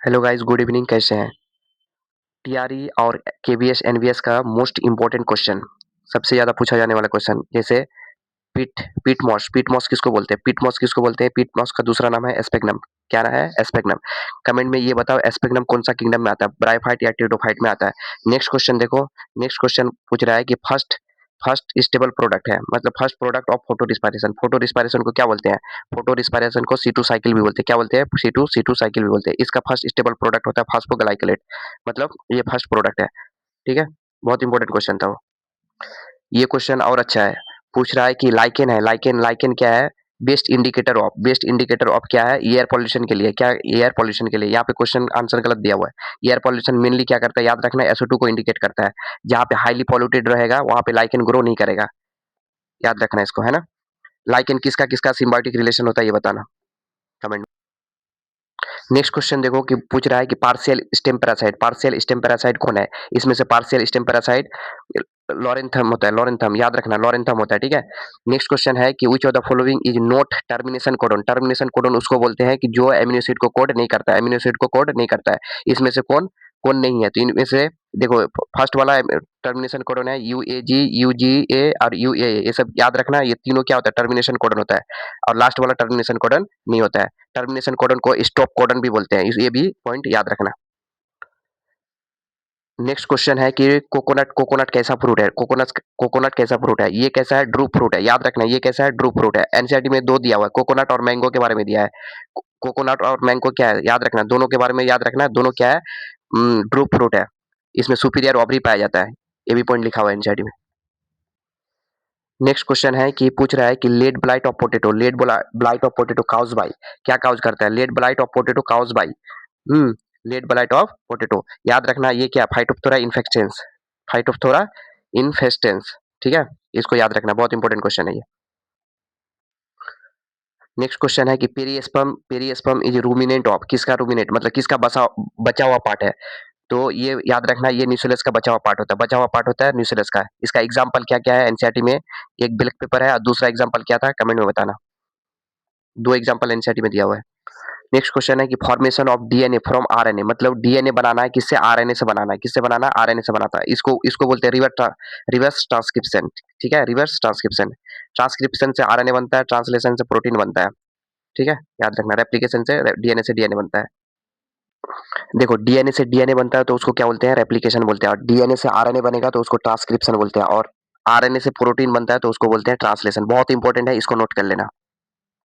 Hello guys, good evening. कैसे हैं? TRE और केवीएस एनवीएस का मोस्ट इंपॉर्टेंट क्वेश्चन, सबसे ज़्यादा पूछा जाने वाला क्वेश्चन। जैसे पीट मॉस किसको बोलते हैं? पीट मॉस किसको बोलते हैं? पीट मॉस का दूसरा नाम है एस्पेगनम। क्या है? एस्पेगनम। कमेंट में ये बताओ, एस्पेगनम कौन सा किंगडम में आता है? ब्रायोफाइट या टेरिडोफाइट में आता है? नेक्स्ट क्वेश्चन देखो। नेक्स्ट क्वेश्चन पूछ रहा है कि फर्स्ट फर्स्ट स्टेबल प्रोडक्ट है, मतलब first product of photo respiration. Photo respiration को क्या बोलते हैं? फोटो रिस्पायरेशन को C2 साइकिल भी बोलते हैं। क्या बोलते हैं? C2 साइकिल भी बोलते हैं। इसका फर्स्ट स्टेबल प्रोडक्ट होता है फास्फोग्लाइकोलेट, मतलब ये फर्स्ट प्रोडक्ट है। ठीक है, बहुत इंपॉर्टेंट क्वेश्चन था वो। ये क्वेश्चन और अच्छा है। पूछ रहा है कि लाइकेन है, लाइकेन लाइकेन क्या है? बेस्ट इंडिकेटर ऑफ क्या है? एयर पॉल्यूशन के लिए। क्या? एयर पॉल्यूशन के लिए। यहाँ पे क्वेश्चन आंसर गलत दिया हुआ है। एयर पॉल्यूशन मेनली क्या करता है? याद रखना, SO2 को इंडिकेट करता है। जहाँ पे हाईली पॉल्यूटेड रहेगा वहाँ पे लाइकेन ग्रो नहीं करेगा। याद रखना इसको, है ना? लाइकेन किसका किसका सिम्बायोटिक रिलेशन होता है, ये बताना कमेंट। नेक्स्ट क्वेश्चन देखो कि पूछ रहा है कि पार्शियल स्टेम पैरासाइट कौन है? इसमें से पार्शियल स्टेम पैरासाइट लॉरेंथम होता है। लॉरेंथम याद रखना, लॉरेंथम होता है। ठीक है। नेक्स्ट क्वेश्चन है कि which of the following is not termination codon. Termination codon उसको बोलते हैं कि जो एमिनो एसिड को कोड नहीं करता है, एमिनो एसिड को कोड नहीं करता है। इसमें से कौन कौन नहीं है? तो इनमें से देखो, फर्स्ट वाला टर्मिनेशन कोडन है UAG, UGA और UAA। ये सब याद रखना, ये तीनों क्या होता है? टर्मिनेशन कोडन होता है। और लास्ट वाला टर्मिनेशन कोडन नहीं होता है। टर्मिनेशन कोडन को स्टॉप कोडन भी बोलते हैं। ये भी पॉइंट याद रखना। नेक्स्ट क्वेश्चन है कि कोकोनट कोकोनट कैसा फ्रूट है? कोकोनट कैसा फ्रूट है? ये कैसा है? ड्रू फ्रूट है। याद रखना, ये कैसा है? ड्रू फ्रूट है। एनसीईआरटी में दो दिया हुआ है, कोकोनट और मैंगो के बारे में दिया है। कोकोनट और मैंगो क्या है? याद रखना, दोनों के बारे में याद रखना, दोनों क्या है? ड्रू फ्रूट है। इसमें सुपीरियर ओवरी पाया जाता है। ये भी पॉइंट लिखा हुआ है एनसीईआरटी में। नेक्स्ट क्वेश्चन है कि पूछ रहा है कि late blight of potato, blight of potato cause by. क्या काउज करता है? Late blight of potato cause by. Hmm late blight of potato. याद रखना, ये क्या? Phytophthora infestans. Phytophthora infestans. ठीक है, इसको याद रखना, बहुत इंपॉर्टेंट क्वेश्चन है ये। नेक्स्ट क्वेश्चन है कि पेरिएस्पर्म इज रूमिनेंट ऑफ। किसका रूमिनेंट, मतलब किसका बचा हुआ पार्ट है? तो ये याद रखना, ये न्यूक्लियस का बचा हुआ पार्ट होता है। बचा हुआ पार्ट होता है न्यूक्लियस का। इसका एग्जांपल क्या क्या है एनसीईआरटी में? एक ब्लैक पेपर है और दूसरा एग्जांपल क्या था, कमेंट में बताना। दो एग्जांपल एनसीईआरटी में दिया हुआ है। नेक्स्ट क्वेश्चन है कि formation of DNA from RNA, मतलब डीएनए बनाना है किससे? आरएनए से बनाना है। किससे बनाना है? आरएनए से बनाता है। इसको इसको बोलते हैं रिवर्स ट्रांसक्रिप्शन। ठीक है, रिवर्स ट्रांसक्रिप्शन। ट्रांसक्रिप्शन से आरएनए बनता है, ट्रांसलेशन से प्रोटीन बनता है। ठीक है, याद रखना, रेप्लिकेशन से डीएनए बनता है। देखो, डीएनए से डीएनए बनता है तो उसको क्या बोलते हैं? रेप्लिकेशन बोलते हैं। और डीएनए से आरएनए बनेगा तो उसको ट्रांसक्रिप्शन बोलते हैं। और आरएनए से प्रोटीन बनता है तो उसको बोलते हैं ट्रांसलेशन। बहुत इंपॉर्टेंट है, इसको नोट कर लेना।